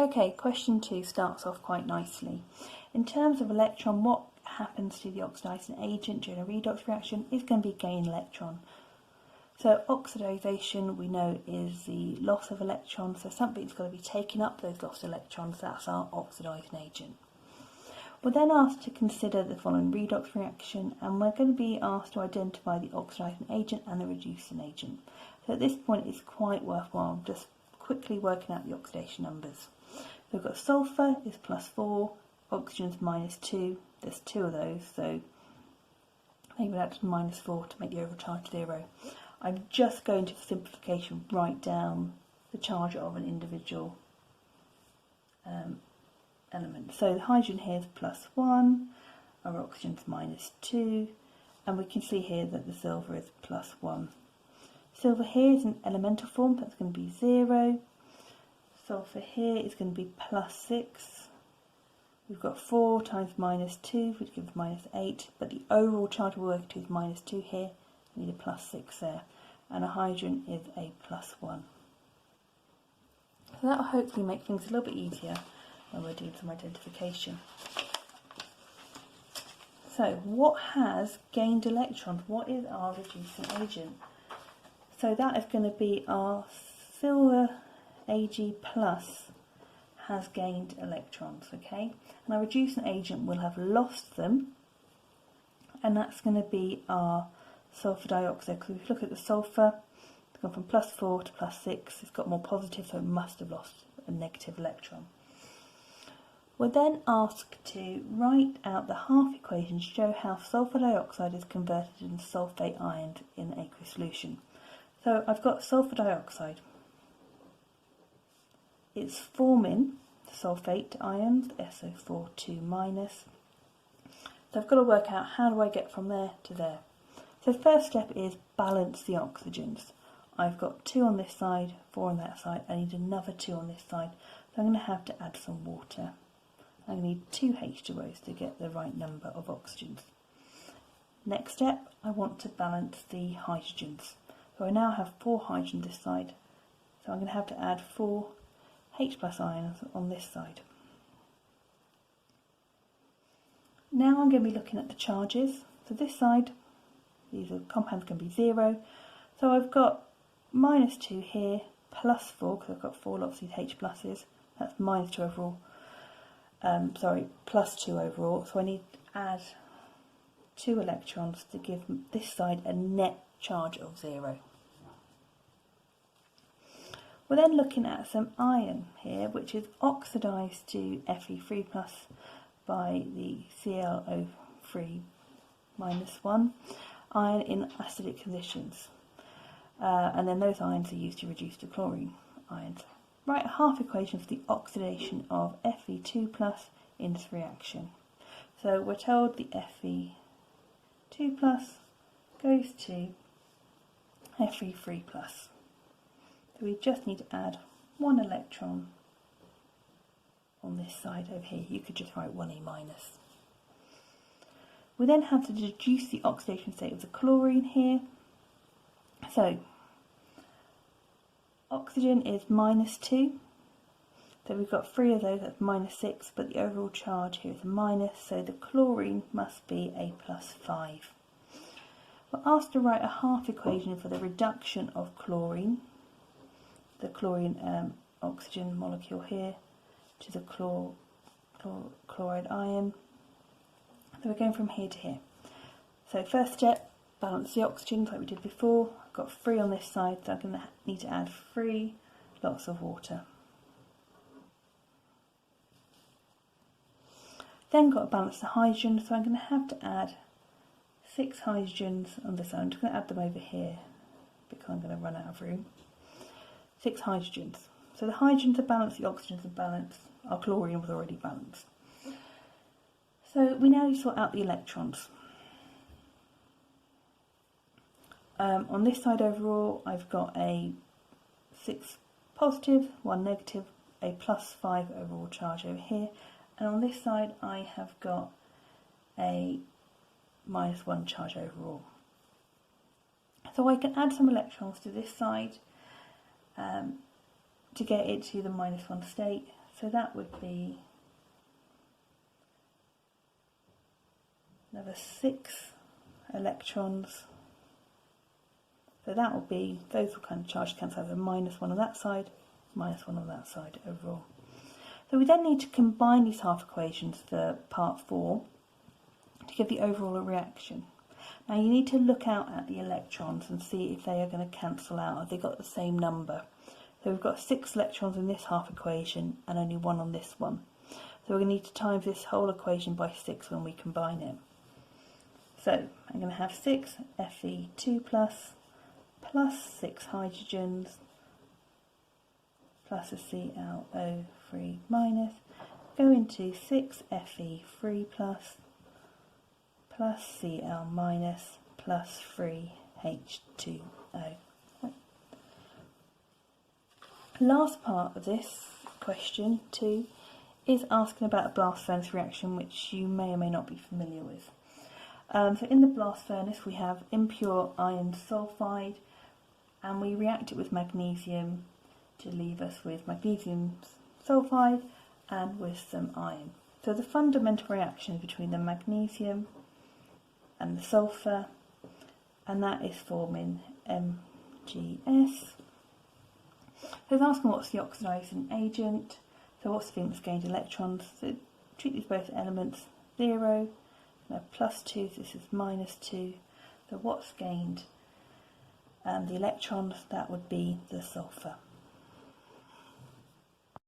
Okay, question 2 starts off quite nicely. In terms of electron, what happens to the oxidizing agent during a redox reaction is going to be gain electron. So oxidization, we know, is the loss of electrons, so something's got to be taking up those lost electrons. That's our oxidizing agent. We're then asked to consider the following redox reaction, and we're going to be asked to identify the oxidizing agent and the reducing agent. So at this point it's quite worthwhile just quickly working out the oxidation numbers. So we've got sulfur is +4, oxygen's -2, there's 2 of those, so maybe that's -4 to make the overall charge 0. I'm just going to, for simplification, write down the charge of an individual element. So the hydrogen here is +1, our oxygen's -2, and we can see here that the silver is +1. Silver here is in elemental form, that's going to be 0. Sulfur here is going to be +6. We've got 4 times -2, which gives -8, but the overall charge we're working to is -2 here. We need a +6 there, and a hydrogen is a +1. So that will hopefully make things a little bit easier when we're doing some identification. So what has gained electrons? What is our reducing agent? So that is going to be our silver Ag plus has gained electrons, okay? And our reducing agent will have lost them, and that's going to be our sulfur dioxide, because if you look at the sulfur, it's gone from +4 to +6, it's got more positive, so it must have lost a negative electron. We're then asked to write out the half equation to show how sulfur dioxide is converted into sulfate ions in aqueous solution. So I've got sulfur dioxide. It's forming sulfate ions, SO4 2-. So I've got to work out how do I get from there to there. So first step is balance the oxygens. I've got 2 on this side, 4 on that side. I need another 2 on this side. So I'm going to have to add some water. I need 2 H2Os to get the right number of oxygens. Next step, I want to balance the hydrogens. So I now have 4 hydrogens this side. So I'm going to have to add 4 H+ ions on this side. Now I'm going to be looking at the charges. So this side, these are compounds can be 0. So I've got -2 here, +4, because I've got 4 lots of these H pluses. That's -2 overall. +2 overall. So I need to add 2 electrons to give this side a net charge of 0. We're then looking at some iron here, which is oxidised to Fe3+ by the ClO3 -1 iron in acidic conditions. And then those ions are used to reduce to chlorine ions. Write a half equation for the oxidation of Fe2+ in this reaction. So we're told the Fe2+ goes to Fe3+. So we just need to add 1 electron on this side over here. You could just write 1A-. We then have to deduce the oxidation state of the chlorine here. So oxygen is -2. So we've got 3 of those, that's -6, but the overall charge here is a minus, so the chlorine must be a +5. We're asked to write a half equation for the reduction of chlorine, the chlorine oxygen molecule here, to the chloride ion. So we're going from here to here. So first step, balance the oxygens like we did before. I've got 3 on this side, so I'm going to need to add 3 lots of water. Then got to balance the hydrogen, so I'm going to have to add 6 hydrogens on this side. I'm just going to add them over here because I'm going to run out of room. 6 hydrogens. So the hydrogens are balanced, the oxygens are balanced, our chlorine was already balanced. So we now sort out the electrons. On this side overall, I've got a 6 positive, 1 negative, a +5 overall charge over here. And on this side, I have got a -1 charge overall. So I can add some electrons to this side to get it to the -1 state. So that would be another 6 electrons. So that will be, those will kind of charge cancel over, -1 on that side, -1 on that side overall. So we then need to combine these half equations for part 4 to give the overall reaction. Now you need to look out at the electrons and see if they are going to cancel out. Have they got the same number? So we've got 6 electrons in this half equation and only 1 on this one. So we're going to need to times this whole equation by 6 when we combine it. So I'm going to have 6 Fe2 plus 6 hydrogens plus a ClO3 minus go into 6 Fe3 plus Cl minus plus 3 H2O. Last part of this question 2 is asking about a blast furnace reaction, which you may or may not be familiar with. So in the blast furnace we have impure iron sulfide, and we react it with magnesium to leave us with magnesium sulfide and with some iron. So the fundamental reaction is between the magnesium and the sulfur, and that is forming MgS. So it's asking what's the oxidizing agent, so what's the thing that's gained electrons. So treat these both elements 0, now +2, so this is -2, so what's gained the electrons, that would be the sulfur.